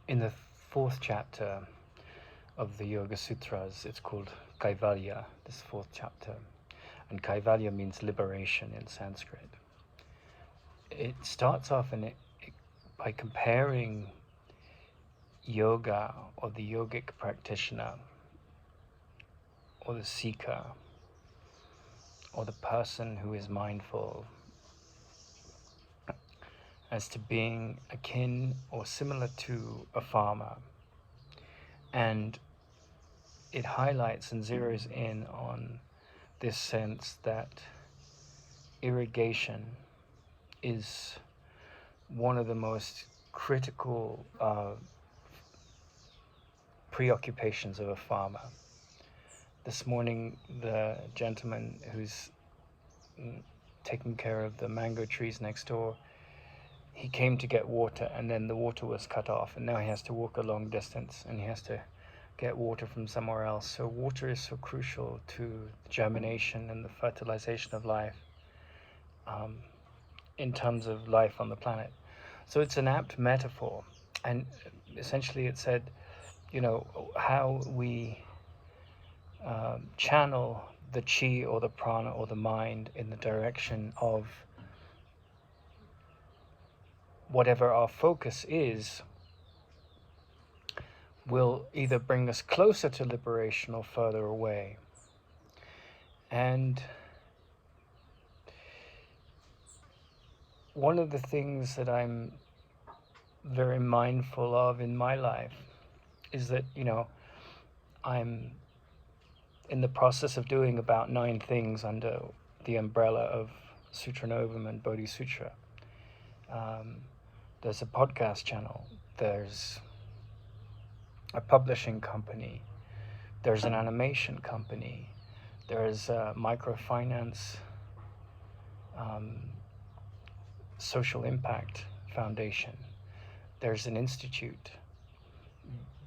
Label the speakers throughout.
Speaker 1: In the fourth chapter of the Yoga Sutras, it's called Kaivalya, this fourth chapter. And Kaivalya means liberation in Sanskrit. It starts off by comparing yoga, or the yogic practitioner, or the seeker, or the person who is mindful, as to being akin or similar to a farmer. And it highlights and zeroes in on this sense that irrigation is one of the most critical preoccupations of a farmer. This morning, the gentleman who's taking care of the mango trees next door, he came to get water, and then the water was cut off, and now he has to walk a long distance, and he has to get water from somewhere else. So water is so crucial to the germination and the fertilization of life, in terms of life on the planet. So it's an apt metaphor, and essentially it said, how we channel the chi or the prana or the mind in the direction of whatever our focus is will either bring us closer to liberation or further away. And one of the things that I'm very mindful of in my life is that, I'm in the process of doing about 9 things under the umbrella of Sutra Novum and Bodhi Sutra. There's a podcast channel, there's a publishing company, there's an animation company, there's a microfinance social impact foundation, there's an institute,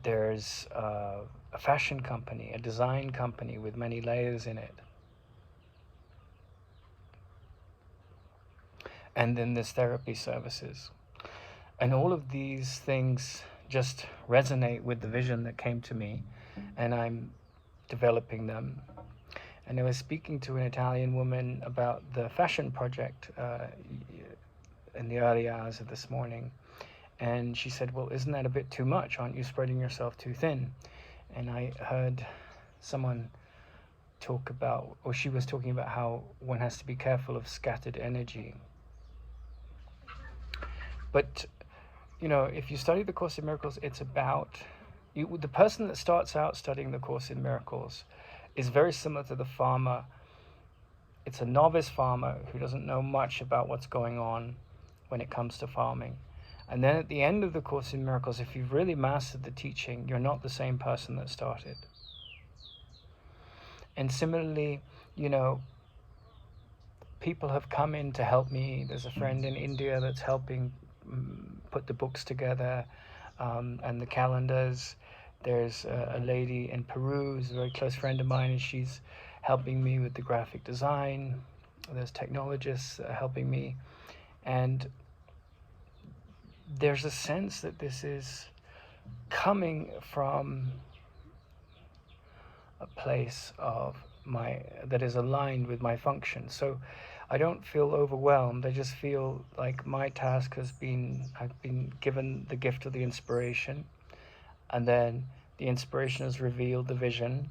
Speaker 1: there's a fashion company, a design company with many layers in it. And then there's therapy services. And all of these things just resonate with the vision that came to me, and I'm developing them. And I was speaking to an Italian woman about the fashion project in the early hours of this morning. And she said, well, isn't that a bit too much? Aren't you spreading yourself too thin? And I heard someone talk about, or she was talking about how one has to be careful of scattered energy. But, if you study the Course in Miracles, it's about, the person that starts out studying the Course in Miracles is very similar to the farmer. It's a novice farmer who doesn't know much about what's going on when it comes to farming. And then at the end of the Course in Miracles, if you've really mastered the teaching, you're not the same person that started. And similarly, people have come in to help me. There's a friend in India that's helping put the books together and the calendars. There's a lady in Peru who's a very close friend of mine, and she's helping me with the graphic design. There's technologists helping me. And there's a sense that this is coming from a place that is aligned with my function. So I don't feel overwhelmed. I just feel like my task I've been given the gift of the inspiration, and then the inspiration has revealed the vision,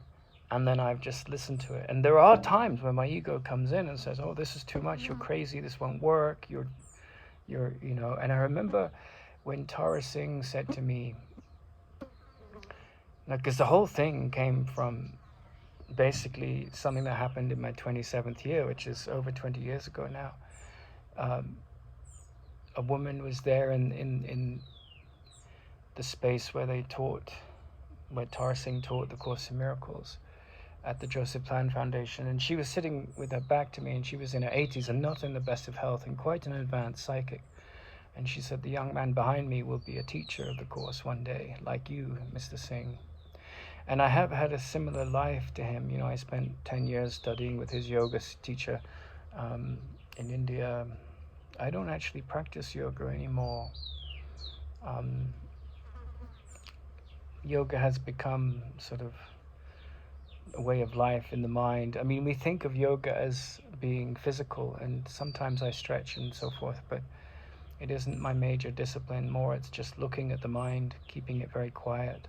Speaker 1: and then I've just listened to it. And there are times when my ego comes in and says, oh, this is too much, you're crazy, this won't work, you're and I remember when Tara Singh said to me, because the whole thing came from basically something that happened in my 27th year, which is over 20 years ago now. A woman was there in the space where Tara Singh taught the Course in Miracles at the Joseph Plan Foundation, and she was sitting with her back to me, and she was in her 80s and not in the best of health and quite an advanced psychic. And she said, the young man behind me will be a teacher of the Course one day, like you, Mr. Singh. And I have had a similar life to him. I spent 10 years studying with his yoga teacher in India. I don't actually practice yoga anymore. yoga has become sort of a way of life in the mind. I mean, we think of yoga as being physical, and sometimes I stretch and so forth, but it isn't my major discipline. More, it's just looking at the mind, keeping it very quiet.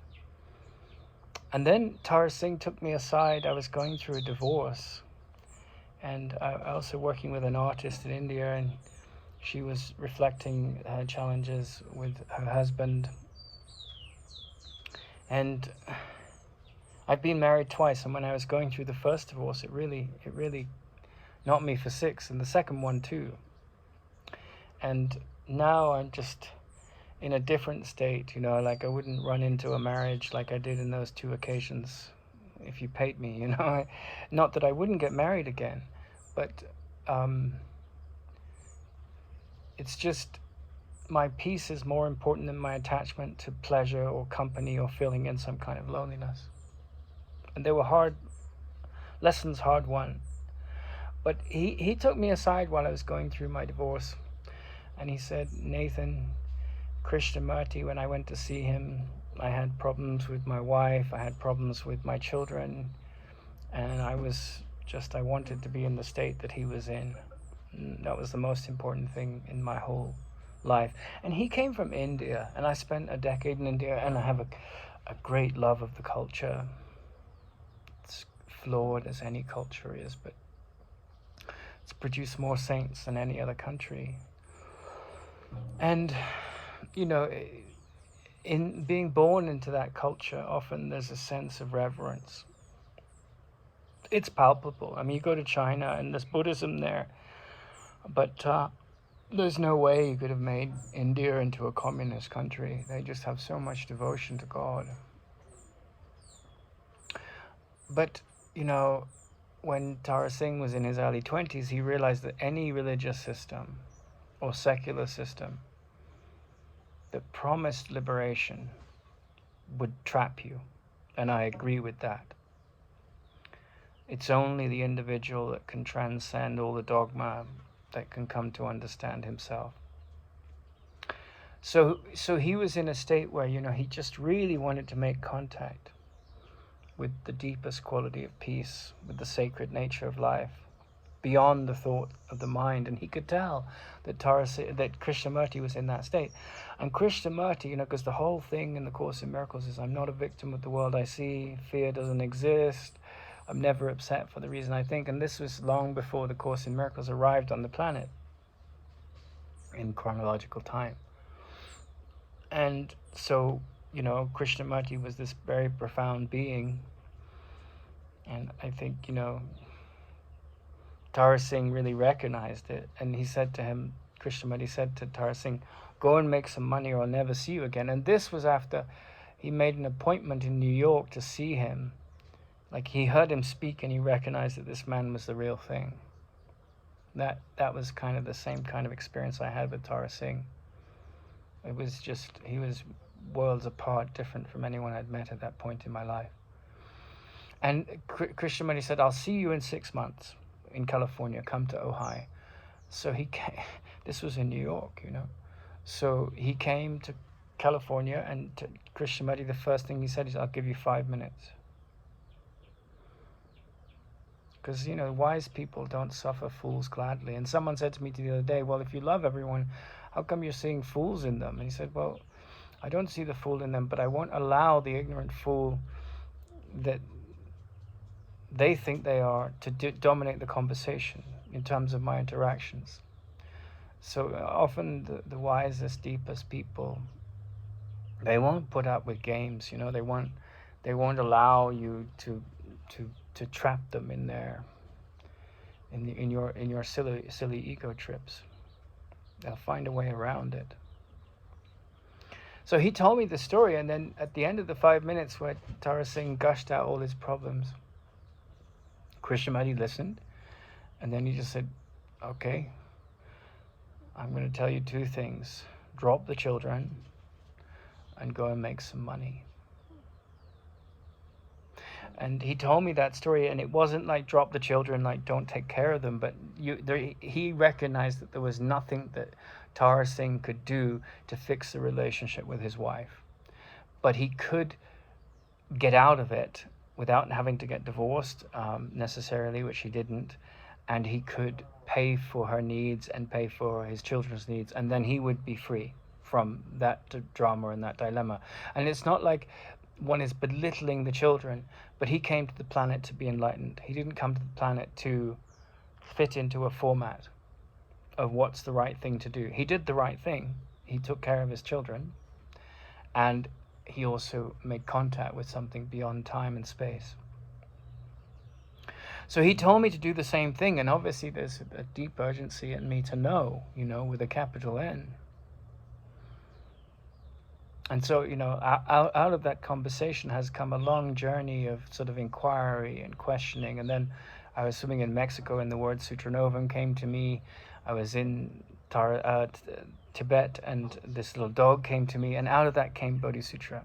Speaker 1: And then Tara Singh took me aside. I was going through a divorce, and I also working with an artist in India, and she was reflecting her challenges with her husband. And I'd been married twice, and when I was going through the first divorce, it really knocked me for six, and the second one too. And now I'm just in a different state, you know, like I wouldn't run into a marriage like I did in those two occasions if you paid me, you know. Not that I wouldn't get married again, but it's just my peace is more important than my attachment to pleasure or company or feeling in some kind of loneliness. And they were hard lessons, hard won. But he took me aside while I was going through my divorce, and he said, Nathan, Krishnamurti, when I went to see him, I had problems with my wife, I had problems with my children, and I wanted to be in the state that he was in. And that was the most important thing in my whole life. And he came from India, and I spent a decade in India, and I have a great love of the culture. It's flawed as any culture is, but it's produced more saints than any other country. And, you know, in being born into that culture, often there's a sense of reverence. It's palpable. I mean, you go to China and there's Buddhism there, but there's no way you could have made India into a communist country. They just have so much devotion to God. But, you know, when Tara Singh was in his early 20s, he realized that any religious system or secular system that promised liberation would trap you. And I agree with that. It's only the individual that can transcend all the dogma that can come to understand himself. So he was in a state where, you know, he just really wanted to make contact with the deepest quality of peace, with the sacred nature of life, beyond the thought of the mind. And he could tell that Krishnamurti was in that state. And Krishnamurti, you know, because the whole thing in the Course in Miracles is, I'm not a victim of the world I see, fear doesn't exist, I'm never upset for the reason I think. And this was long before the Course in Miracles arrived on the planet in chronological time. And so, you know, Krishnamurti was this very profound being. And I think, you know, Tara Singh really recognized it. And he said to him, Krishnamurti said to Tara Singh, go and make some money or I'll never see you again. And this was after he made an appointment in New York to see him. Like, he heard him speak and he recognized that this man was the real thing. That was kind of the same kind of experience I had with Tara Singh. It was just, he was worlds apart, different from anyone I'd met at that point in my life. And Krishnamurti said, I'll see you in 6 months in California, come to Ojai. So he came, this was in New York, you know. So he came to California, and to Krishnamurti, the first thing he said is, I'll give you 5 minutes. Because, you know, wise people don't suffer fools gladly. And someone said to me the other day, well, if you love everyone, how come you're seeing fools in them? And he said, well, I don't see the fool in them, but I won't allow the ignorant fool that they think they are to dominate the conversation in terms of my interactions. So often the wisest, deepest people, they won't put up with games, you know. They won't allow you to trap them in your silly ego trips. They'll find a way around it. So he told me the story, and then at the end of the 5 minutes where Tara Singh gushed out all his problems, Krishnamurti listened, and then he just said, okay, I'm going to tell you 2 things. Drop the children and go and make some money. And he told me that story, and it wasn't like drop the children, like don't take care of them, but he recognized that there was nothing that Tara Singh could do to fix the relationship with his wife. But he could get out of it without having to get divorced necessarily, which he didn't, and he could pay for her needs and pay for his children's needs, and then he would be free from that drama and that dilemma. And it's not like one is belittling the children, but he came to the planet to be enlightened. He didn't come to the planet to fit into a format of what's the right thing to do. He did the right thing. He took care of his children, and he also made contact with something beyond time and space. So he told me to do the same thing, and obviously there's a deep urgency in me to know, with a capital N. And so, out of that conversation has come a long journey of sort of inquiry and questioning. And then I was swimming in Mexico, and the word Sutra Novum came to me. I was in Tibet, and this little dog came to me, and out of that came Bodhisutra.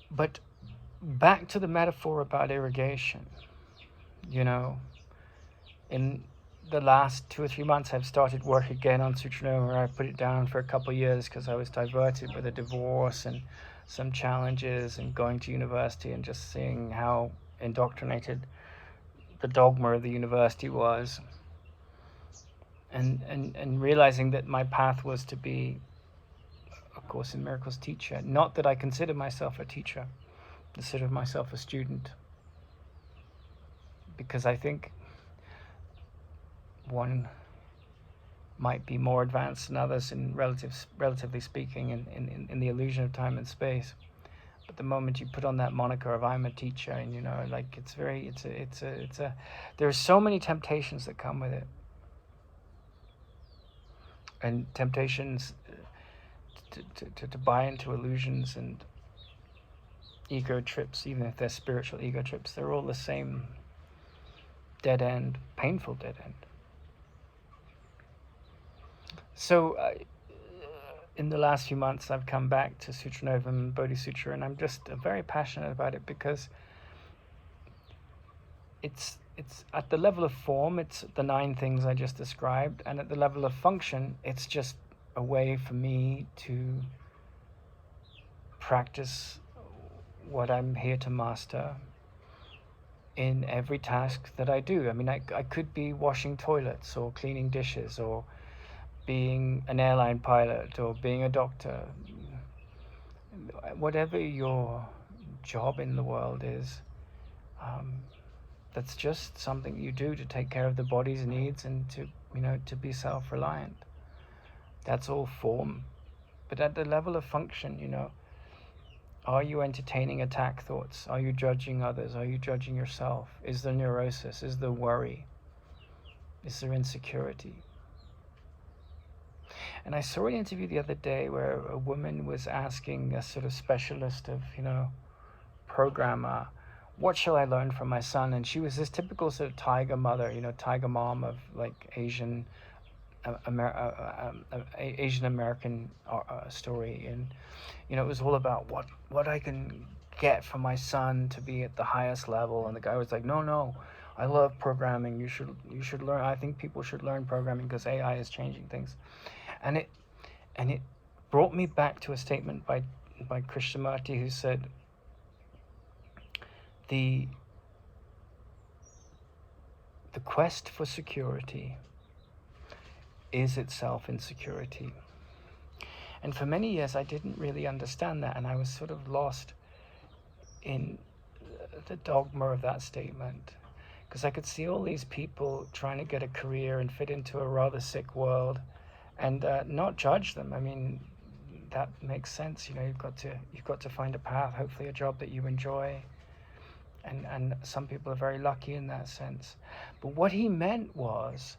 Speaker 1: But back to the metaphor about irrigation, in the last 2 or 3 months, I've started work again on Sutra Novum, where I put it down for a couple of years because I was diverted with a divorce and some challenges and going to university and just seeing how indoctrinated the dogma of the university was, and realizing that my path was to be a Course in Miracles teacher. Not that I consider myself a teacher, I consider myself a student, because I think one might be more advanced than others in relatively speaking in the illusion of time and space. But the moment you put on that moniker of I'm a teacher, and there's so many temptations that come with it, and temptations to buy into illusions and ego trips, even if they're spiritual ego trips, they're all the same dead end, painful dead end. So in the last few months, I've come back to Sutra Novum and Bodhisutra, and I'm just very passionate about it because it's at the level of form, it's the 9 things I just described, and at the level of function, it's just a way for me to practice what I'm here to master in every task that I do. I mean, I could be washing toilets or cleaning dishes or being an airline pilot or being a doctor. Whatever your job in the world is, that's just something you do to take care of the body's needs and to be self-reliant. That's all form. But at the level of function, are you entertaining attack thoughts? Are you judging others? Are you judging yourself? Is there neurosis? Is there worry? Is there insecurity? And I saw an interview the other day where a woman was asking a sort of specialist of, programmer, what shall I learn from my son? And she was this typical sort of tiger mother, tiger mom of like Asian American story. And, it was all about what I can get from my son to be at the highest level. And the guy was like, no, I love programming. You should learn. I think people should learn programming because AI is changing things. And it brought me back to a statement by Krishnamurti, who said, the quest for security is itself insecurity. And for many years I didn't really understand that, and I was sort of lost in the dogma of that statement, because I could see all these people trying to get a career and fit into a rather sick world, and not judge them. I mean, that makes sense. You've got to find a path, hopefully a job that you enjoy, and some people are very lucky in that sense. But what he meant was,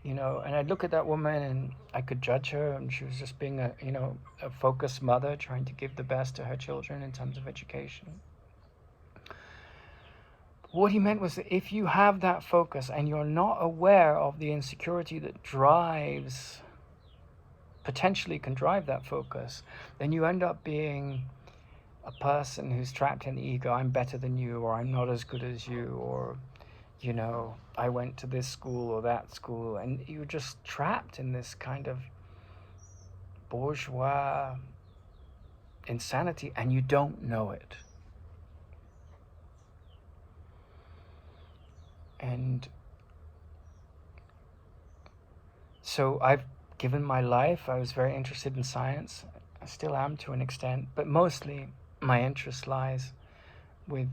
Speaker 1: and I'd look at that woman and I could judge her, and she was just being a focused mother trying to give the best to her children in terms of education. What he meant was that if you have that focus and you're not aware of the insecurity that potentially can drive that focus, then you end up being a person who's trapped in the ego. I'm better than you, or I'm not as good as you, or I went to this school or that school, and you're just trapped in this kind of bourgeois insanity, and you don't know it. And so I've given my life. I was very interested in science. I still am to an extent, but mostly my interest lies with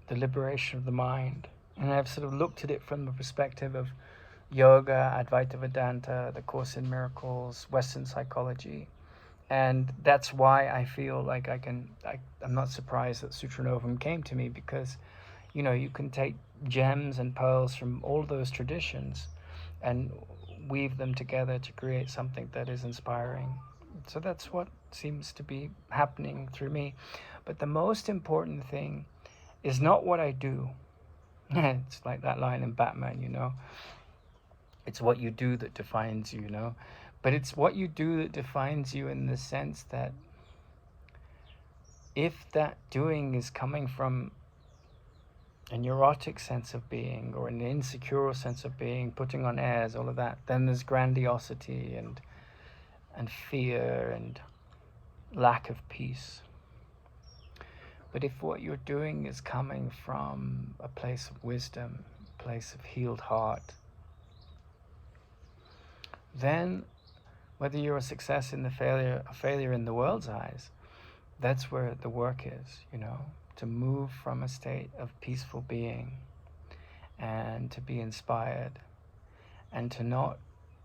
Speaker 1: the liberation of the mind. And I've sort of looked at it from the perspective of yoga, Advaita Vedanta, the Course in Miracles, Western psychology. And that's why I feel like I'm not surprised that Sutra Novum came to me, because, you know, you can take gems and pearls from all those traditions and weave them together to create something that is inspiring. So that's what seems to be happening through me. But the most important thing is not what I do. It's like that line in Batman, you know. It's what you do that defines you, you know. But it's what you do that defines you, in the sense that if that doing is coming from a neurotic sense of being or an insecure sense of being, putting on airs, all of that, then there's grandiosity and fear and lack of peace. But if what you're doing is coming from a place of wisdom, a place of healed heart, then whether you're a success in a failure in the world's eyes, that's where the work is, you know, to move from a state of peaceful being and to be inspired and to not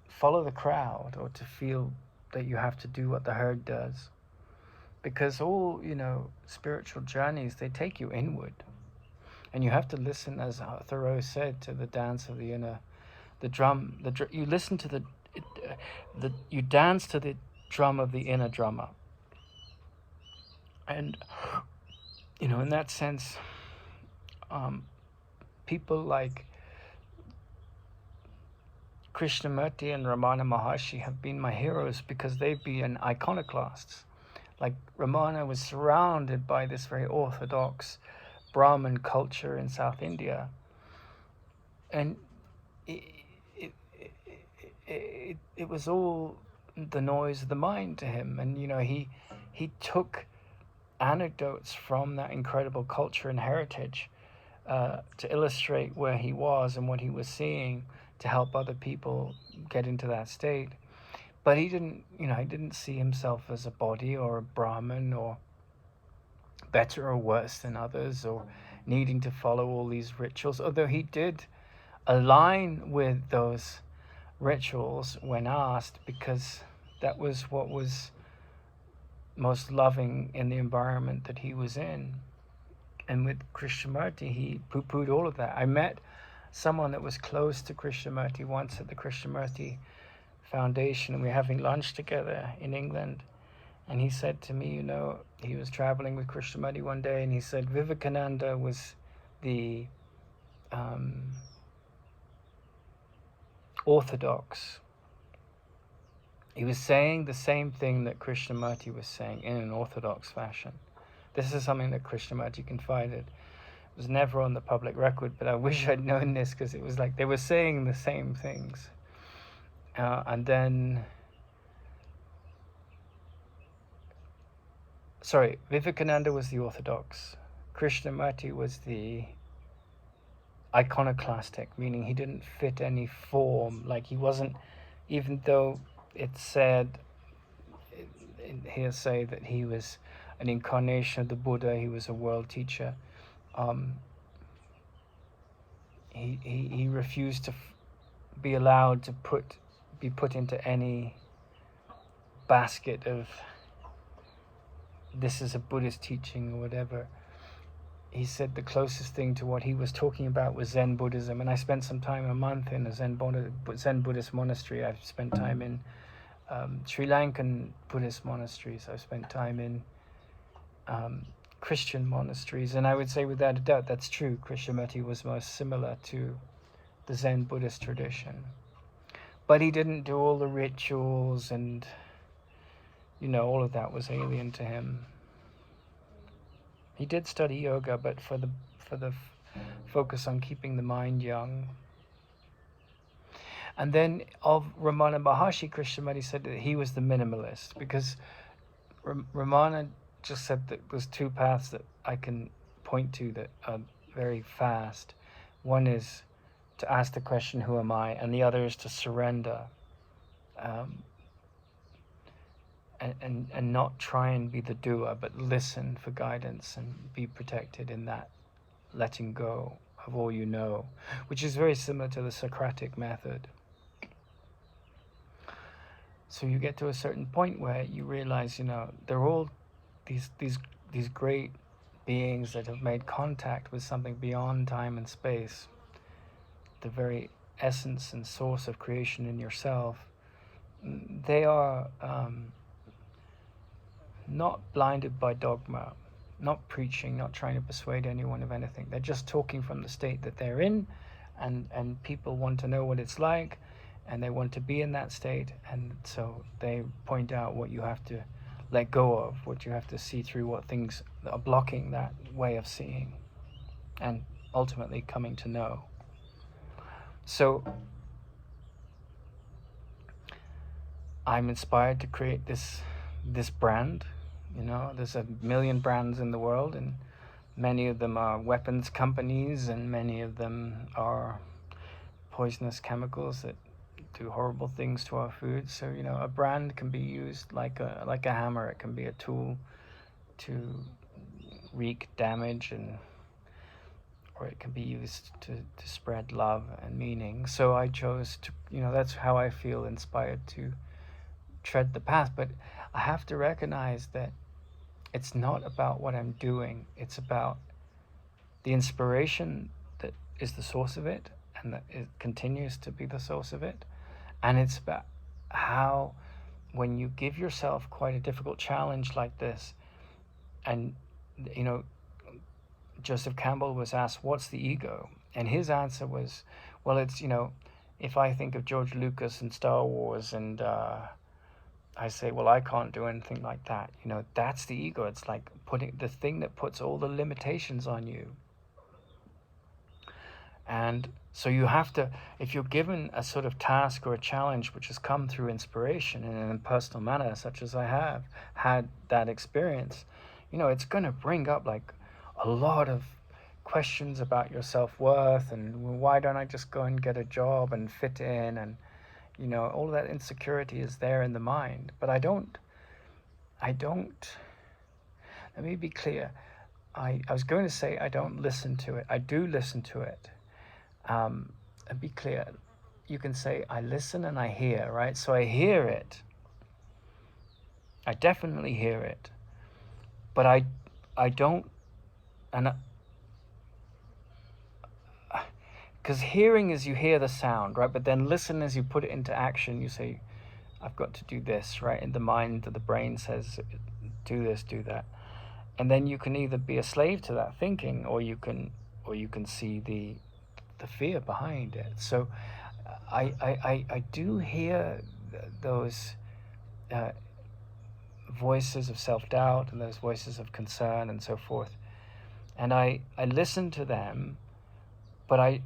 Speaker 1: follow the crowd or to feel that you have to do what the herd does. Because all, you know, spiritual journeys, they take you inward. And you have to listen, as Thoreau said, to the dance of the inner, you listen to you dance to the drum of the inner drummer. And, you know, in that sense, people like Krishnamurti and Ramana Maharshi have been my heroes, because they've been iconoclasts. Like, Ramana was surrounded by this very orthodox Brahmin culture in South India. And it was all the noise of the mind to him. And, you know, he took anecdotes from that incredible culture and heritage to illustrate where he was and what he was seeing, to help other people get into that state. But he didn't see himself as a body or a Brahmin or better or worse than others or needing to follow all these rituals, although he did align with those rituals when asked, because that was what was most loving in the environment that he was in. And with Krishnamurti, he poo-pooed all of that. I met someone that was close to Krishnamurti once at the Krishnamurti Foundation, and we were having lunch together in England. And he said to me, you know, he was traveling with Krishnamurti one day, and he said Vivekananda was the orthodox. He was saying the same thing that Krishnamurti was saying in an orthodox fashion. This is something that Krishnamurti confided. It was never on the public record, but I wish I'd known this, because it was like they were saying the same things. And then, Vivekananda was the orthodox. Krishnamurti was the iconoclastic, meaning he didn't fit any form. Like, he wasn't, even though it said in hearsay that he was an incarnation of the Buddha, he was a world teacher, he refused to be allowed to be put into any basket of this is a Buddhist teaching or whatever. He said the closest thing to what he was talking about was Zen Buddhism. And I spent some time, a month, in a Zen Buddhist monastery. I've spent time in Sri Lankan Buddhist monasteries. I've spent time in Christian monasteries. And I would say without a doubt that's true. Krishnamurti was most similar to the Zen Buddhist tradition. But he didn't do all the rituals, and, you know, all of that was alien to him. He did study yoga, but for the focus on keeping the mind young. And then of Ramana Maharshi, Krishnamurti said that he was the minimalist, because Ramana just said that there's two paths that I can point to that are very fast. One is to ask the question, who am I? And the other is to surrender, and not try and be the doer, but listen for guidance and be protected in that letting go of all you know, which is very similar to the Socratic method. So you get to a certain point where you realize, they're all these great beings that have made contact with something beyond time and space, the very essence and source of creation in yourself. They are not blinded by dogma, not preaching, not trying to persuade anyone of anything. They're just talking from the state that they're in, and people want to know what it's like, and they want to be in that state, and so they point out what you have to let go of, what you have to see through, what things are blocking that way of seeing, and ultimately coming to know. So I'm inspired to create this brand. There's 1 million brands in the world, and many of them are weapons companies, and many of them are poisonous chemicals that do horrible things to our food. So a brand can be used like a hammer. It can be a tool to wreak damage, or it can be used to spread love and meaning. So I chose to, that's how I feel inspired to tread the path. But I have to recognize that it's not about what I'm doing. It's about the inspiration that is the source of it, and that it continues to be the source of it. And it's about how, when you give yourself quite a difficult challenge like this, and Joseph Campbell was asked, what's the ego? And his answer was, well, it's, if I think of George Lucas and Star Wars, and I say, well, I can't do anything like that. That's the ego. It's like putting the thing that puts all the limitations on you. And so you have to, if you're given a sort of task or a challenge which has come through inspiration in an impersonal manner, such as I have had that experience, it's going to bring up like a lot of questions about your self-worth, and why don't I just go and get a job and fit in, and all of that insecurity is there in the mind. But I don't, let me be clear. I was going to say I don't listen to it. I do listen to it. And be clear. You can say I listen and I hear, right? So I hear it. I definitely hear it. But I don't, and because hearing is you hear the sound, right? But then listen as you put it into action. You say, I've got to do this, right? In the mind, the brain says, do this, do that. And then you can either be a slave to that thinking, or you can see the fear behind it. So I do hear those voices of self-doubt and those voices of concern and so forth. And I listen to them, but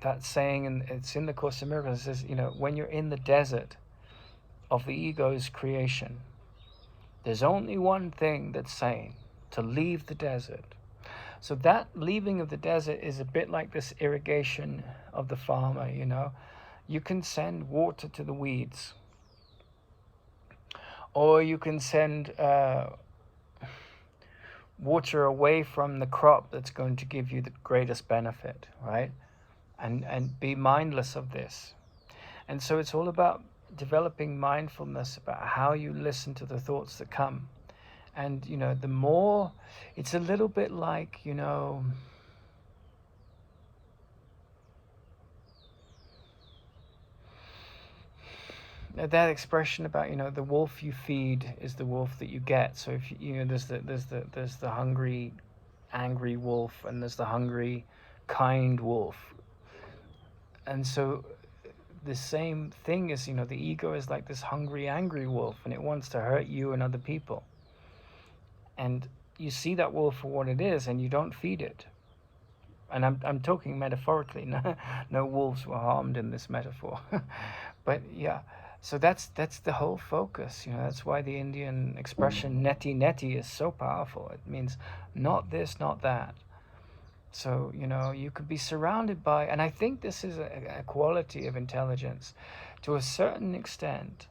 Speaker 1: that saying, and it's in the Course in Miracles, it says, when you're in the desert of the ego's creation, there's only one thing that's saying: to leave the desert. So that leaving of the desert is a bit like this irrigation of the farmer, You can send water to the weeds, or you can send water away from the crop that's going to give you the greatest benefit, right? And be mindless of this. And so it's all about developing mindfulness about how you listen to the thoughts that come. And, the more, it's a little bit like, that expression about, the wolf you feed is the wolf that you get. So if there's the hungry, angry wolf, and there's the hungry, kind wolf. And so the same thing is, the ego is like this hungry, angry wolf, and it wants to hurt you and other people. And you see that wolf for what it is, and you don't feed it. and I'm talking metaphorically. No wolves were harmed in this metaphor, but yeah. So that's the whole focus. That's why the Indian expression neti neti is so powerful. It means not this, not that. So you could be surrounded by, and I think this is a quality of intelligence, to a certain extent.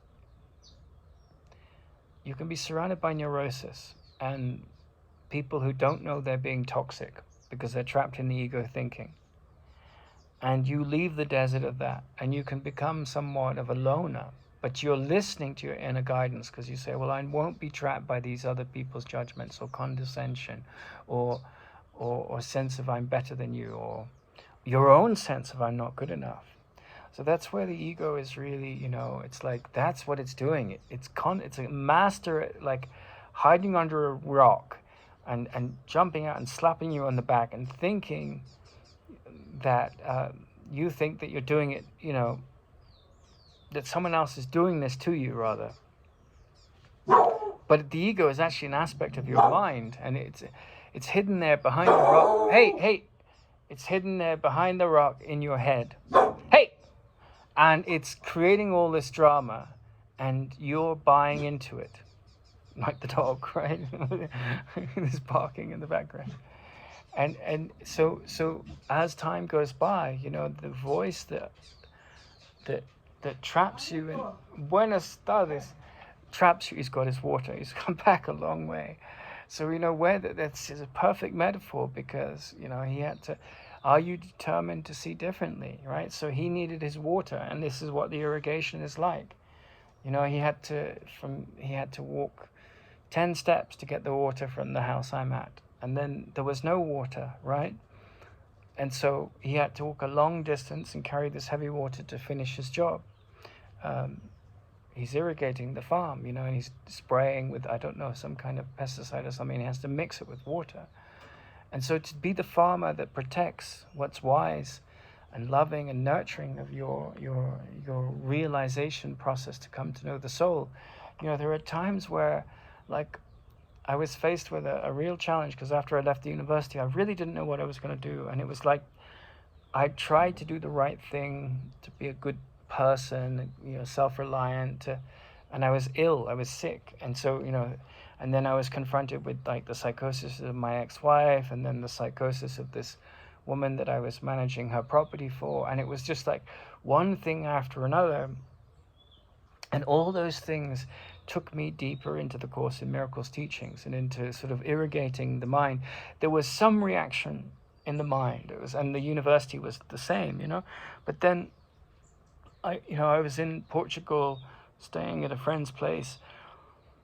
Speaker 1: You can be surrounded by neurosis and people who don't know they're being toxic because they're trapped in the ego thinking. And you leave the desert of that, and you can become somewhat of a loner, but you're listening to your inner guidance because you say, well, I won't be trapped by these other people's judgments or condescension or sense of I'm better than you, or your own sense of I'm not good enough. So that's where the ego is really, it's like that's what it's doing. It's a master, like hiding under a rock and jumping out and slapping you on the back and thinking that you think that you're doing it, that someone else is doing this to you, rather. But the ego is actually an aspect of your mind, and it's hidden there behind the rock. Hey, it's hidden there behind the rock in your head. Hey! And it's creating all this drama, and you're buying into it. Like the dog, right? There's barking in the background. And so as time goes by, the voice that traps you in Buenos tardes, traps you. He's got his water. He's come back a long way. So where that's a perfect metaphor, because he had to. Are you determined to see differently, right? So he needed his water, and this is what the irrigation is like. He had to walk 10 steps to get the water from the house I'm at, and then there was no water, right? And so he had to walk a long distance and carry this heavy water to finish his job. He's irrigating the farm, and he's spraying with, I don't know, some kind of pesticide or something. He has to mix it with water. And so to be the farmer that protects what's wise and loving and nurturing of your realization process to come to know the soul, there are times where, like, I was faced with a real challenge, because after I left the university, I really didn't know what I was going to do. And it was like I tried to do the right thing, to be a good person, self-reliant, and I was ill, I was sick. And so, and then I was confronted with like the psychosis of my ex-wife, and then the psychosis of this woman that I was managing her property for. And it was just like one thing after another. And all those things took me deeper into the Course in Miracles teachings and into sort of irrigating the mind. There was some reaction in the mind. And the university was the same, But then I was in Portugal, staying at a friend's place,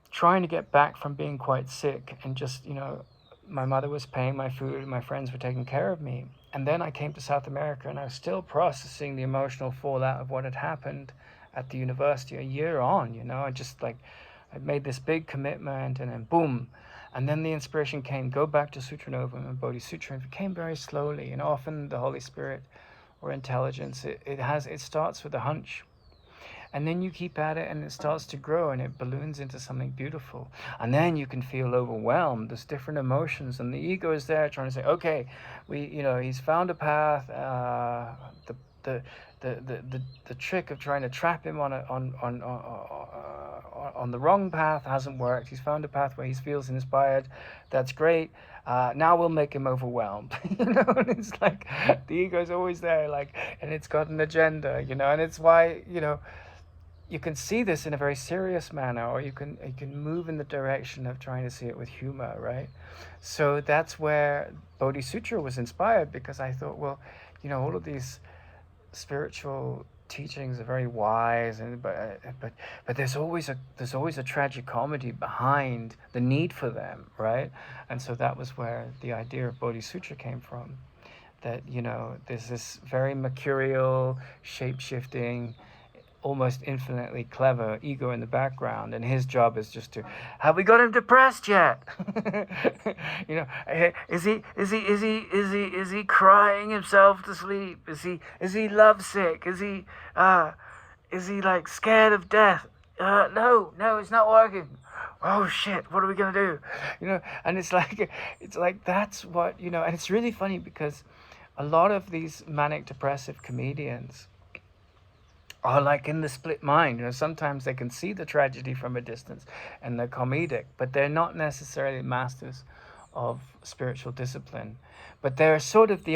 Speaker 1: trying to get back from being quite sick, and just, my mother was paying my food, my friends were taking care of me. And then I came to South America, and I was still processing the emotional fallout of what had happened at the university a year on, I just I'd made this big commitment, and then boom. And then the inspiration came, go back to Sutranovam and Bodhisutra. And it came very slowly, often the Holy Spirit or intelligence, it starts with a hunch. And then you keep at it, and it starts to grow, and it balloons into something beautiful. And then you can feel overwhelmed. There's different emotions, and the ego is there trying to say, okay, he's found a path. The trick of trying to trap him on the wrong path hasn't worked. He's found a path where he feels inspired. That's great. Now we'll make him overwhelmed. And it's like the ego's always there, and it's got an agenda, and it's why, you can see this in a very serious manner, or you can move in the direction of trying to see it with humor, right? So that's where Bodhisutra was inspired, because I thought, well, all of these spiritual teachings are very wise, but there's always a tragic comedy behind the need for them, right? And so that was where the idea of Bodhisutra came from. That there's this very mercurial, shape-shifting, almost infinitely clever ego in the background, and his job is just to, have we got him depressed yet? Is he crying himself to sleep? Is he lovesick? Is he like scared of death? No, it's not working. Oh shit, what are we gonna do? And it's like that's what, and it's really funny, because a lot of these manic depressive comedians are like in the split mind. Sometimes they can see the tragedy from a distance and they're comedic, but they're not necessarily masters of spiritual discipline. But they're sort of, the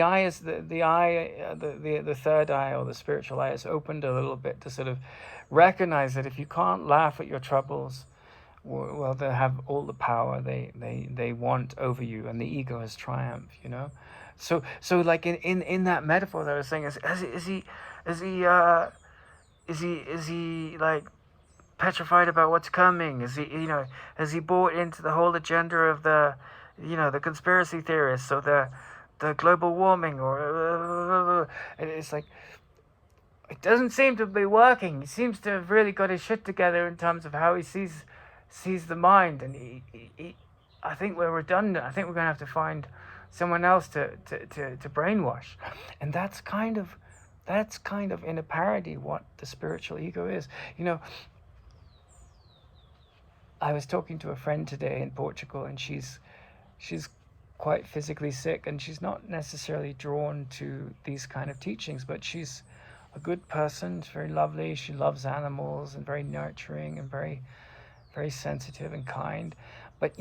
Speaker 1: third eye, or the spiritual eye, is opened a little bit to sort of recognize that if you can't laugh at your troubles, well, they have all the power they want over you, and the ego has triumphed. So like in that metaphor that I was saying, is he like petrified about what's coming? Has he bought into the whole agenda of the conspiracy theorists, or the global warming, or it's like, it doesn't seem to be working. He seems to have really got his shit together in terms of how he sees the mind, and he I think we're redundant. I think we're going to have to find someone else to brainwash. And that's kind of in a parody what the spiritual ego is. I was talking to a friend today in Portugal, and she's quite physically sick, and she's not necessarily drawn to these kind of teachings, but she's a good person. She's very lovely. She loves animals, and very nurturing, and very, very sensitive and kind. But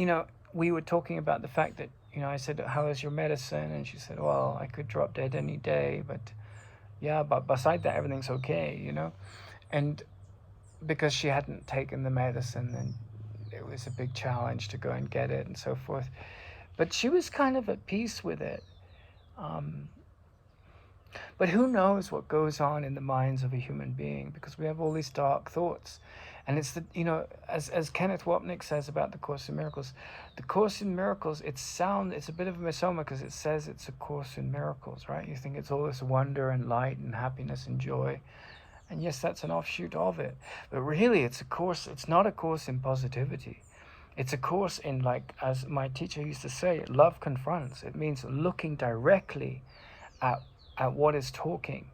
Speaker 1: we were talking about the fact that I said, how is your medicine? And she said, well, I could drop dead any day, but yeah, but beside that, everything's okay, And because she hadn't taken the medicine, and it was a big challenge to go and get it and so forth. But she was kind of at peace with it. But who knows what goes on in the minds of a human being, because we have all these dark thoughts. And it's as Kenneth Wapnick says about the Course in Miracles, the Course in Miracles, it's a bit of a misnomer, because it says it's a Course in Miracles, right? You think it's all this wonder and light and happiness and joy. And yes, that's an offshoot of it. But really, it's not a course in positivity. It's a course in, like, as my teacher used to say, love confronts. It means looking directly at what is talking,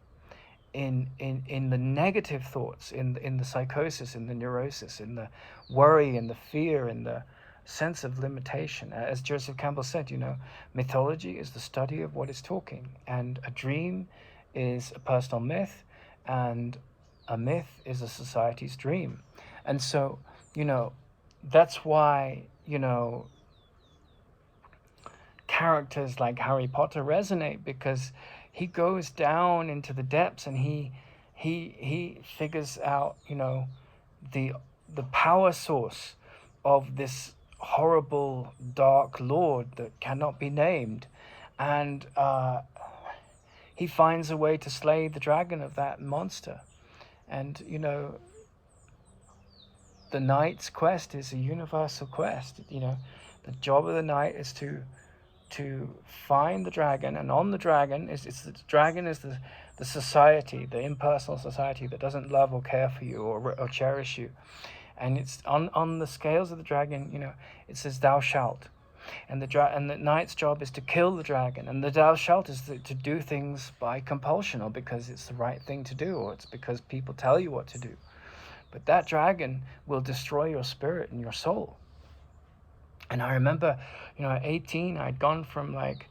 Speaker 1: in the negative thoughts, in the psychosis, in the neurosis, in the worry, in the fear, in the sense of limitation. As Joseph Campbell said, mythology is the study of what is talking, and a dream is a personal myth, and a myth is a society's dream. And so, that's why, characters like Harry Potter resonate, because he goes down into the depths, and he figures out, the power source of this horrible dark lord that cannot be named, and he finds a way to slay the dragon of that monster. And the knight's quest is a universal quest. The job of the knight is to find the dragon, and on the dragon the dragon is the society, the impersonal society that doesn't love or care for you or cherish you. And it's on the scales of the dragon, it says thou shalt, and the knight's job is to kill the dragon, and the thou shalt is to do things by compulsion, or because it's the right thing to do, or it's because people tell you what to do. But that dragon will destroy your spirit and your soul. And I remember, at 18, I'd gone from like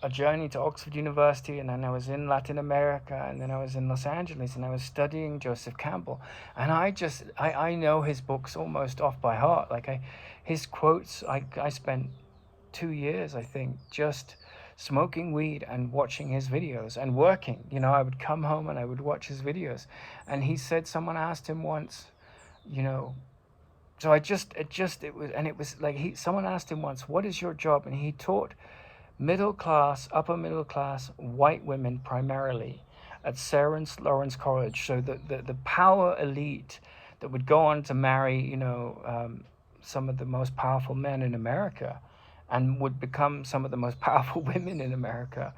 Speaker 1: a journey to Oxford University, and then I was in Latin America, and then I was in Los Angeles, and I was studying Joseph Campbell. And I know his books almost off by heart. Like his quotes, I spent 2 years, I think, just smoking weed and watching his videos and working. I would come home and I would watch his videos. And he said, someone asked him once, so someone asked him once, what is your job? And he taught upper middle class white women primarily at Sarah Lawrence College. So the power elite that would go on to marry, some of the most powerful men in America, and would become some of the most powerful women in America.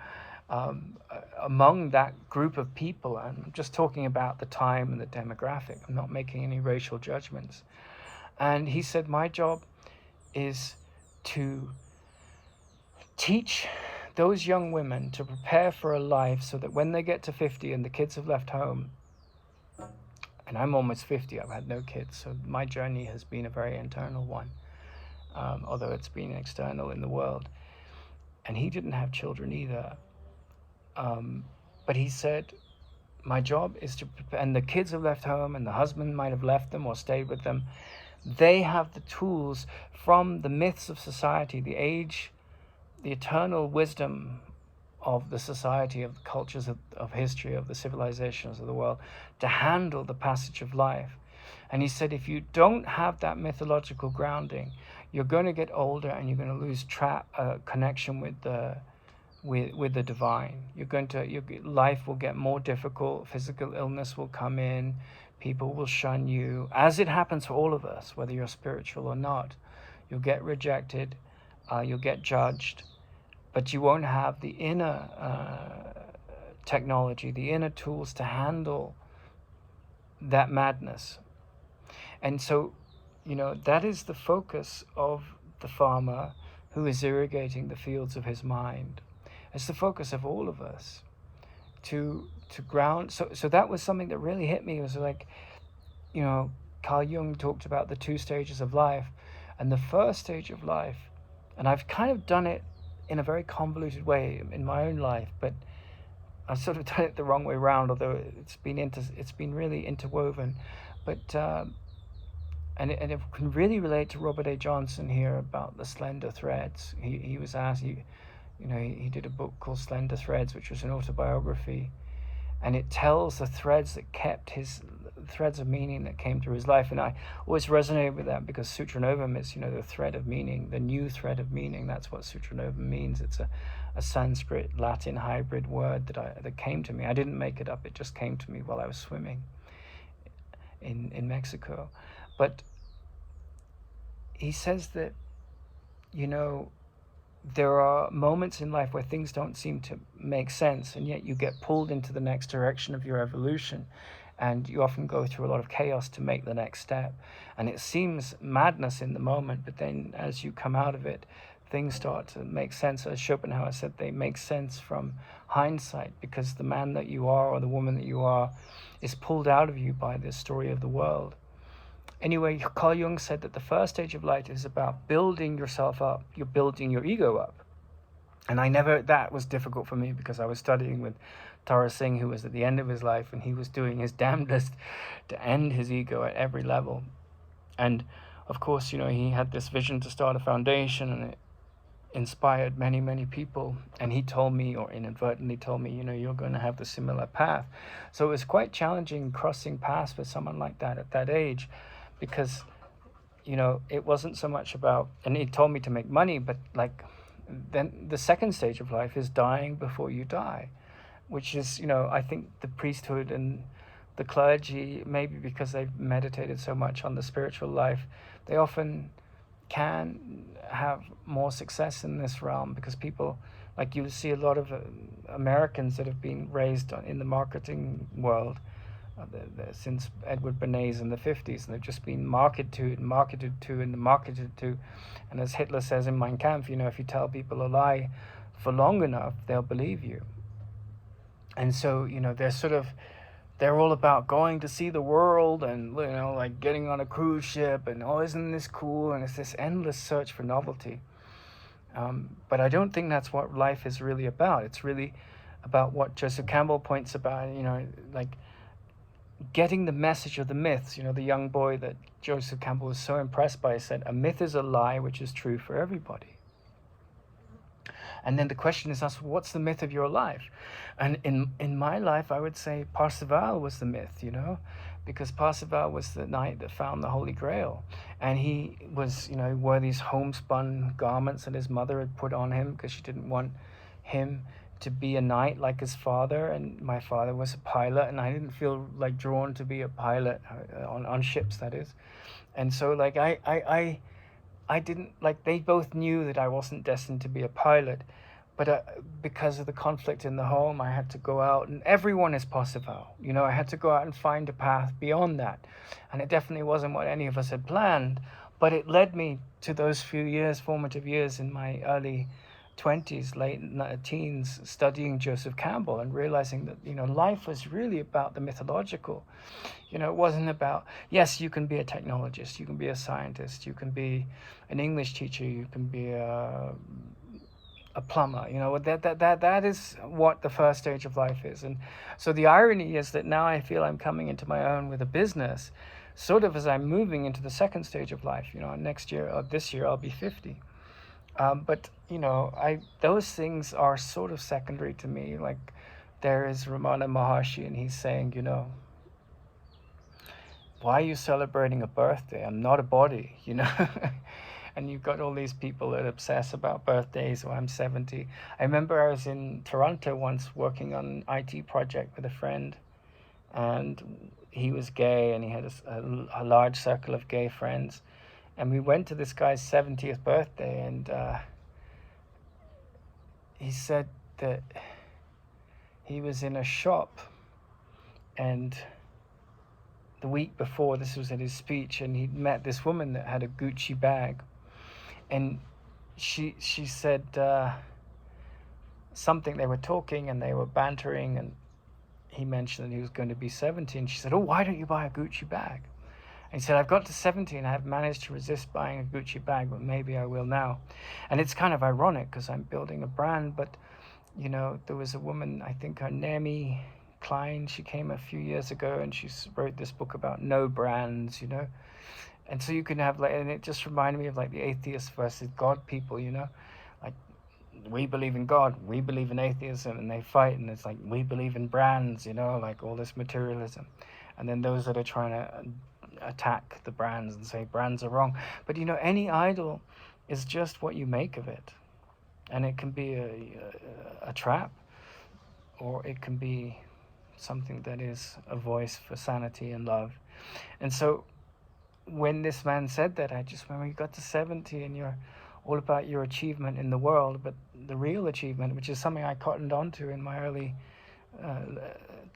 Speaker 1: Among that group of people, and I'm just talking about the time and the demographic, I'm not making any racial judgments. And he said, my job is to teach those young women to prepare for a life so that when they get to 50 and the kids have left home, and I'm almost 50, I've had no kids, so my journey has been a very internal one, although it's been external in the world. And he didn't have children either. But he said, my job is to prepare, and the kids have left home and the husband might have left them or stayed with them. They have the tools from the myths of society, the age, the eternal wisdom of the society, of the cultures of history, of the civilizations of the world, to handle the passage of life. And he said, if you don't have that mythological grounding, you're going to get older and you're going to lose connection with the divine. Life will get more difficult. Physical illness will come in. People will shun you, as it happens for all of us, whether you're spiritual or not. You'll get rejected. You'll get judged. But you won't have the inner technology, the inner tools to handle that madness. And so, that is the focus of the farmer who is irrigating the fields of his mind. It's the focus of all of us to ground. So that was something that really hit me. It was like, Carl Jung talked about the 2 stages of life, and the first stage of life, and I've kind of done it in a very convoluted way in my own life, but I've sort of done it the wrong way around, although it's been really interwoven. But and it can really relate to Robert A. Johnson here about the slender threads. He was asked, he did a book called Slender Threads, which was an autobiography, and it tells the threads of meaning that came through his life. And I always resonated with that, because Sutra Novum is, the thread of meaning, the new thread of meaning. That's what Sutra Novum means. It's a Sanskrit Latin hybrid word that came to me. I didn't make it up. It just came to me while I was swimming in Mexico. But he says that, there are moments in life where things don't seem to make sense, and yet you get pulled into the next direction of your evolution, and you often go through a lot of chaos to make the next step. And it seems madness in the moment, but then as you come out of it, things start to make sense. As Schopenhauer said, they make sense from hindsight, because the man that you are, or the woman that you are, is pulled out of you by the story of the world. Anyway, Carl Jung said that the first stage of life is about building yourself up. You're building your ego up. And that was difficult for me, because I was studying with Tara Singh, who was at the end of his life, and he was doing his damnedest to end his ego at every level. And of course, he had this vision to start a foundation, and it inspired many, many people. And he told me, or inadvertently told me, you're going to have the similar path. So it was quite challenging crossing paths with someone like that at that age, because it wasn't so much about, and he told me to make money, but then the second stage of life is dying before you die, which is, I think the priesthood and the clergy, maybe because they've meditated so much on the spiritual life, they often can have more success in this realm, because people, you see a lot of Americans that have been raised in the marketing world since Edward Bernays in the 50s, and they've just been marketed to. And as Hitler says in Mein Kampf, if you tell people a lie for long enough, they'll believe you. And so, they're all about going to see the world, and getting on a cruise ship, and isn't this cool? And it's this endless search for novelty. But I don't think that's what life is really about. It's really about what Joseph Campbell points about, getting the message of the myths. The young boy that Joseph Campbell was so impressed by said, a myth is a lie which is true for everybody. And then the question is asked, what's the myth of your life? And in my life, I would say Parzival was the myth, because Parzival was the knight that found the Holy Grail. And he was, wore these homespun garments that his mother had put on him, because she didn't want him to be a knight like his father. And my father was a pilot, and I didn't feel drawn to be a pilot on ships, that is. And so I didn't, they both knew that I wasn't destined to be a pilot, but because of the conflict in the home, I had to go out, and everyone is Parzival. I had to go out and find a path beyond that. And it definitely wasn't what any of us had planned, but it led me to those few formative years in my early 20s, late teens, studying Joseph Campbell and realizing that, life was really about the mythological. It wasn't about, yes, you can be a technologist, you can be a scientist, you can be an English teacher, you can be a a plumber. You know, that is what the first stage of life is. And so the irony is that now I feel I'm coming into my own with a business, sort of as I'm moving into the second stage of life. You know, next year or this year I'll be 50. But you know, those things are sort of secondary to me. Like there is Ramana Maharshi, and he's saying, you know, why are you celebrating a birthday? I'm not a body, you know. And you've got all these people that obsess about birthdays. Or I'm 70. I remember I was in Toronto once working on an IT project with a friend, and he was gay, and he had a large circle of gay friends. And we went to this guy's 70th birthday, and he said that he was in a shop, and the week before, this was at his speech, and he'd met this woman that had a Gucci bag, and she said something. They were talking and they were bantering, and he mentioned that he was going to be 70, and she said, oh, why don't you buy a Gucci bag? And he said, I've got to 70 and I have managed to resist buying a Gucci bag, but maybe I will now. And it's kind of ironic because I'm building a brand, but you know, there was a woman, I think her Naomi Klein, she came a few years ago, and she wrote this book about no brands, you know. And so you can have like, and it just reminded me of like the atheist versus God people, you know, like we believe in God, we believe in atheism, and they fight, and it's like we believe in brands, you know, like all this materialism. And then those that are trying to attack the brands and say brands are wrong. But you know, any idol is just what you make of it, and it can be a trap, or it can be something that is a voice for sanity and love. And so when this man said that, I just remember you got to 70 and you're all about your achievement in the world, but the real achievement, which is something I cottoned onto in my early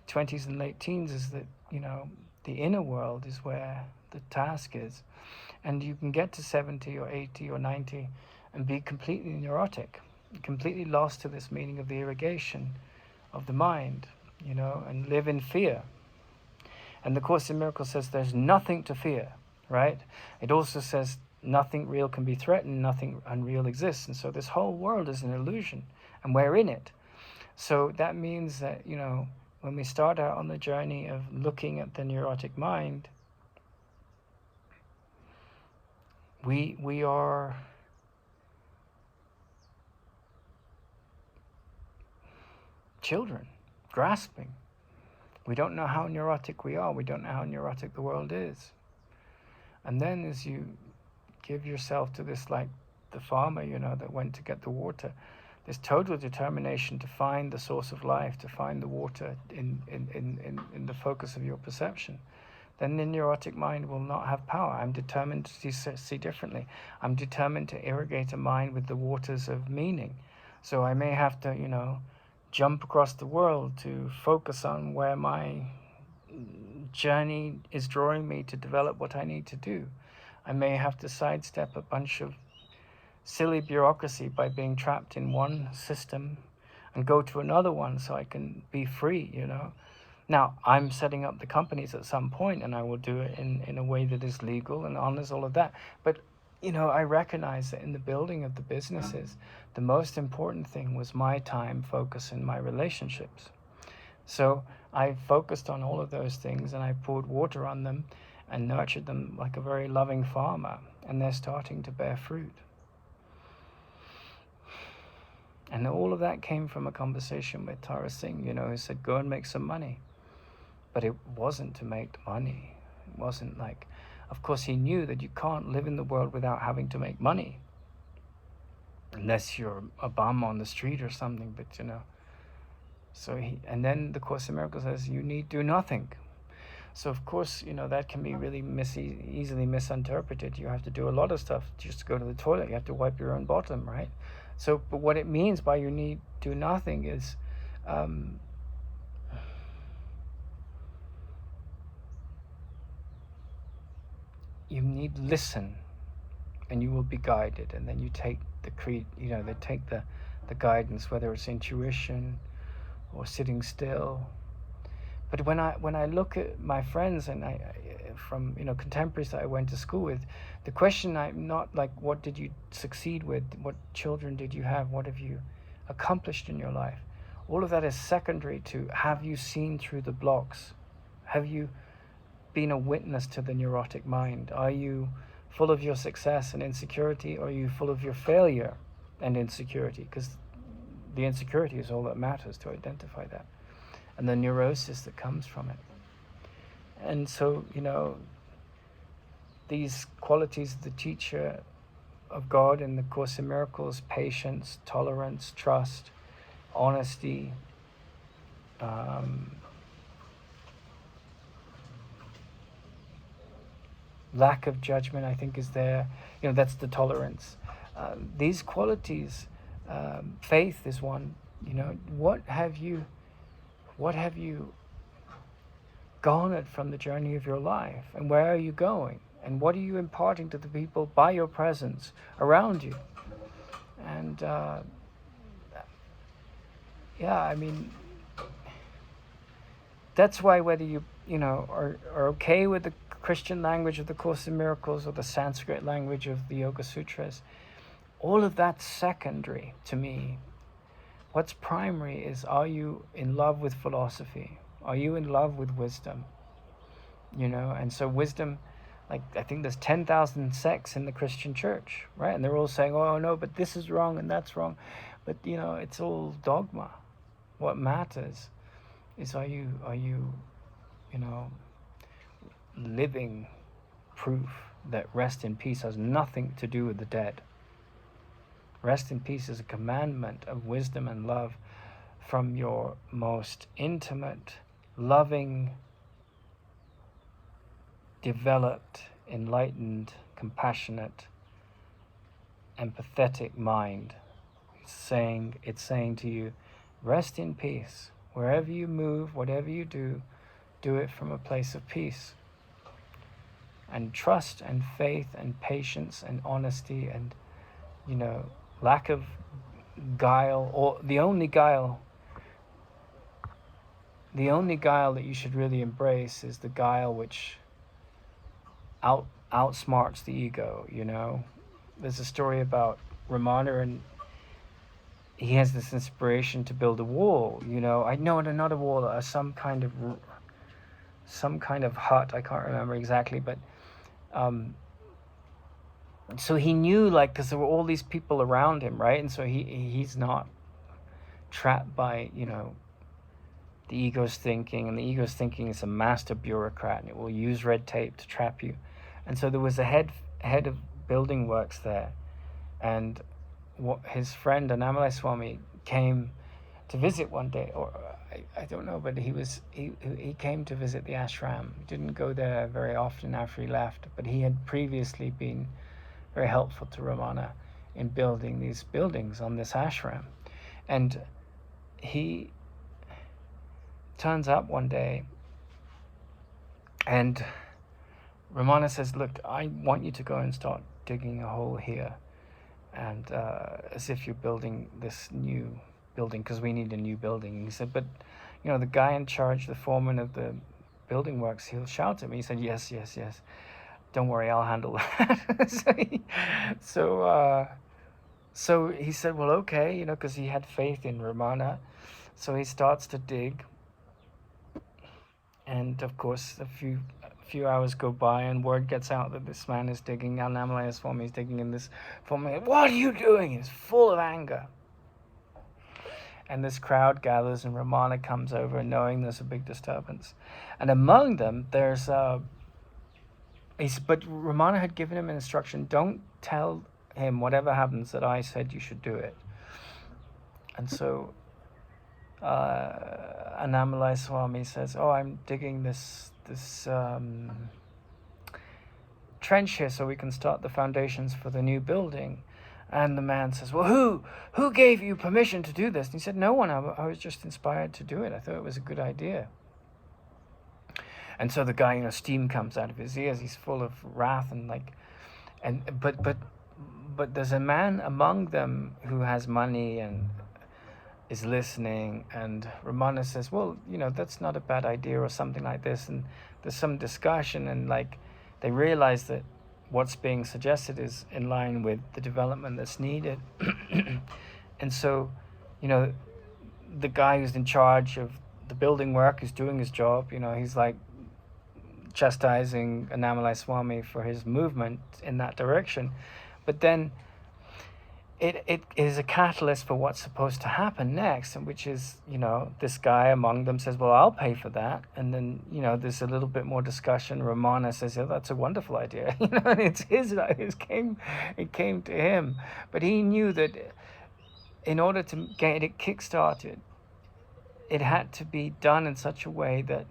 Speaker 1: 20s and late teens, is that, you know, the inner world is where the task is. And you can get to 70 or 80 or 90 and be completely neurotic, completely lost to this meaning of the irrigation of the mind, you know, and live in fear. And the Course in Miracles says there's nothing to fear, right? It also says nothing real can be threatened, nothing unreal exists. And so this whole world is an illusion, and we're in it. So that means that, you know, when we start out on the journey of looking at the neurotic mind, we are children, grasping. We don't know how neurotic we are. We don't know how neurotic the world is. And then as you give yourself to this, like the farmer, you know, that went to get the water, this total determination to find the source of life, to find the water in the focus of your perception, then the neurotic mind will not have power. I'm determined to see differently. I'm determined to irrigate a mind with the waters of meaning. So I may have to, you know, jump across the world to focus on where my journey is drawing me to develop what I need to do. I may have to sidestep a bunch of silly bureaucracy by being trapped in one system and go to another one so I can be free, you know. Now, I'm setting up the companies at some point, and I will do it in a way that is legal and honors all of that. But, you know, I recognize that in the building of the businesses, the most important thing was my time, focus, and my relationships. So I focused on all of those things, and I poured water on them and nurtured them like a very loving farmer, and they're starting to bear fruit. And all of that came from a conversation with Tara Singh, you know, who said, go and make some money. But it wasn't to make money. It wasn't like, of course he knew that you can't live in the world without having to make money. Unless you're a bum on the street or something, but you know. So and then the Course in Miracles says, you need do nothing. So of course, you know, that can be really easily misinterpreted. You have to do a lot of stuff just to go to the toilet. You have to wipe your own bottom, right? So, but what it means by you need do nothing is, you need listen, and you will be guided. And then you take the guidance, whether it's intuition or sitting still. But when I look at my friends, and from contemporaries that I went to school with, the question, I'm not like, what did you succeed with, what children did you have, what have you accomplished in your life? All of that is secondary to, have you seen through the blocks? Have you been a witness to the neurotic mind? Are you full of your success and insecurity, or are you full of your failure and insecurity? Because the insecurity is all that matters, to identify that, and the neurosis that comes from it. And so, these qualities of the teacher of God in the Course in Miracles: patience, tolerance, trust, honesty, lack of judgment, I think, is there. That's the tolerance. These qualities, faith is one. What have you garnered from the journey of your life, and where are you going, and what are you imparting to the people by your presence around you? And that's why, whether you are okay with the Christian language of the Course in Miracles or the Sanskrit language of the Yoga Sutras, all of that's secondary to me. What's primary is, are you in love with philosophy? Are you in love with wisdom? And so wisdom, like, I think there's 10,000 sects in the Christian church, right? And they're all saying, oh no, but this is wrong and that's wrong. But it's all dogma. What matters is, are you living proof that rest in peace has nothing to do with the dead. Rest in peace is a commandment of wisdom and love from your most intimate, loving, developed, enlightened, compassionate, empathetic mind. It's saying to you, rest in peace. Wherever you move, whatever you do it from a place of peace. And trust and faith and patience and honesty and, lack of guile, or the only guile that you should really embrace is the guile which outsmarts the ego. There's a story about Ramana, and he has this inspiration to build a wall. I know, not a wall, some kind of hut. I can't remember exactly, but so he knew, because there were all these people around him, right? And so he's not trapped by the ego's thinking, and the ego's thinking is a master bureaucrat, and it will use red tape to trap you. And so there was a head of building works there, and his friend Annamalai Swami came to visit one day, or I don't know, but he came to visit the ashram. He didn't go there very often after he left, but he had previously been very helpful to Ramana in building these buildings on this ashram. And he turns up one day, and Ramana says, look, I want you to go and start digging a hole here, and as if you're building this new building, because we need a new building. He said, but the guy in charge, the foreman of the building works, he'll shout at me. He said, yes, don't worry, I'll handle that. So he said, well, okay, because he had faith in Ramana. So he starts to dig, and of course a few hours go by, and word gets out that this man is digging, Annamalai Swami is digging in this formation. What are you doing? He's full of anger. And this crowd gathers, and Ramana comes over, knowing there's a big disturbance. And among them, there's but Ramana had given him an instruction: don't tell him, whatever happens, that I said you should do it. And so Annamalai Swami says, oh, I'm digging this trench here so we can start the foundations for the new building. And the man says, well, who gave you permission to do this? And he said, no one. I was just inspired to do it. I thought it was a good idea. And so the guy, steam comes out of his ears. He's full of wrath but there's a man among them who has money, and is listening, and Ramana says, well, that's not a bad idea or something like this, and there's some discussion, and like they realize that what's being suggested is in line with the development that's needed. And so, the guy who's in charge of the building work is doing his job. He's like chastising Annamalai Swami for his movement in that direction. But then it is a catalyst for what's supposed to happen next, and which is, this guy among them says, well, I'll pay for that. And then, there's a little bit more discussion. Ramana says, yeah, that's a wonderful idea. And it's his, it came to him. But he knew that in order to get it kickstarted, it had to be done in such a way that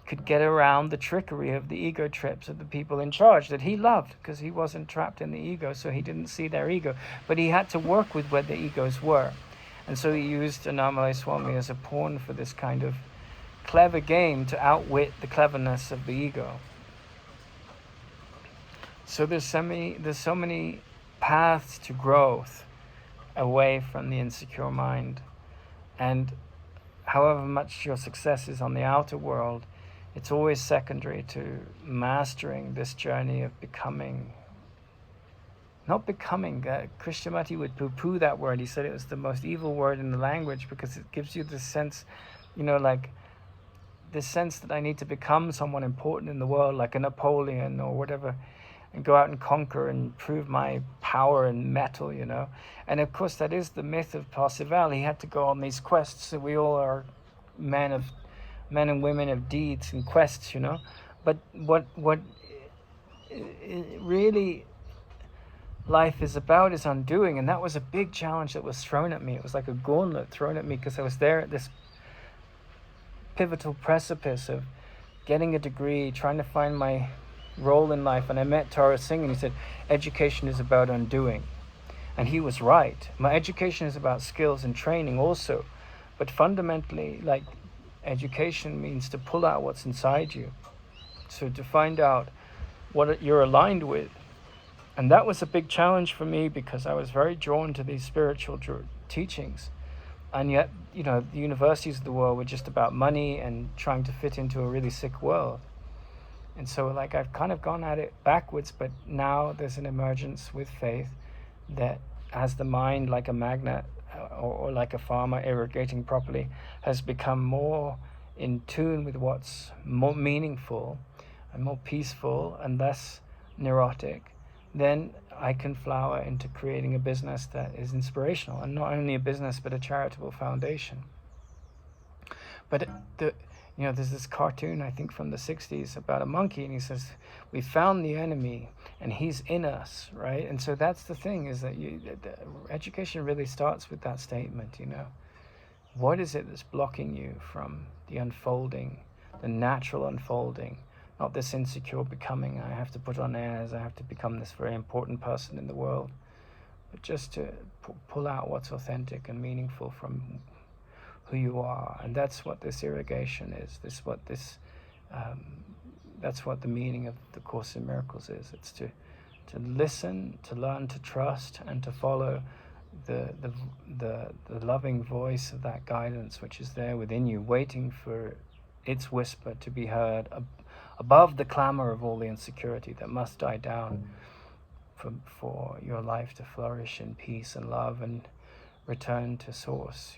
Speaker 1: could get around the trickery of the ego trips of the people in charge that he loved, because he wasn't trapped in the ego, so he didn't see their ego. But he had to work with where the egos were. And so he used Annamalai Swami as a pawn for this kind of clever game to outwit the cleverness of the ego. So there's so many paths to growth away from the insecure mind. And however much your success is on the outer world, it's always secondary to mastering this journey of becoming. Not becoming. Krishnamurti would poo-poo that word. He said it was the most evil word in the language, because it gives you this sense, like this sense that I need to become someone important in the world, like a Napoleon or whatever, and go out and conquer and prove my power and mettle, And of course, that is the myth of Parsival. He had to go on these quests. So we all are men and women of deeds and quests, But what really life is about is undoing. And that was a big challenge that was thrown at me. It was like a gauntlet thrown at me, because I was there at this pivotal precipice of getting a degree, trying to find my role in life. And I met Tara Singh, and he said, education is about undoing. And he was right. My education is about skills and training also. But fundamentally, like, education means to pull out what's inside you. So to find out what you're aligned with. And that was a big challenge for me, because I was very drawn to these spiritual teachings. And yet, the universities of the world were just about money and trying to fit into a really sick world. And so, like, I've kind of gone at it backwards, but now there's an emergence with faith that as the mind, like a magnet or like a farmer irrigating properly, has become more in tune with what's more meaningful and more peaceful and less neurotic, then I can flower into creating a business that is inspirational, and not only a business but a charitable foundation. But there's this cartoon, I think from the 60s, about a monkey, and he says, we found the enemy and he's in us, right? And so that's the thing, is that education really starts with that statement, What is it that's blocking you from the unfolding, the natural unfolding, not this insecure becoming, I have to put on airs, I have to become this very important person in the world, but just to pull out what's authentic and meaningful from who you are. And that's what this irrigation is. That's what the meaning of the Course in Miracles is. It's to listen, to learn to trust, and to follow the loving voice of that guidance, which is there within you, waiting for its whisper to be heard above the clamor of all the insecurity that must die down for your life to flourish in peace and love and return to source,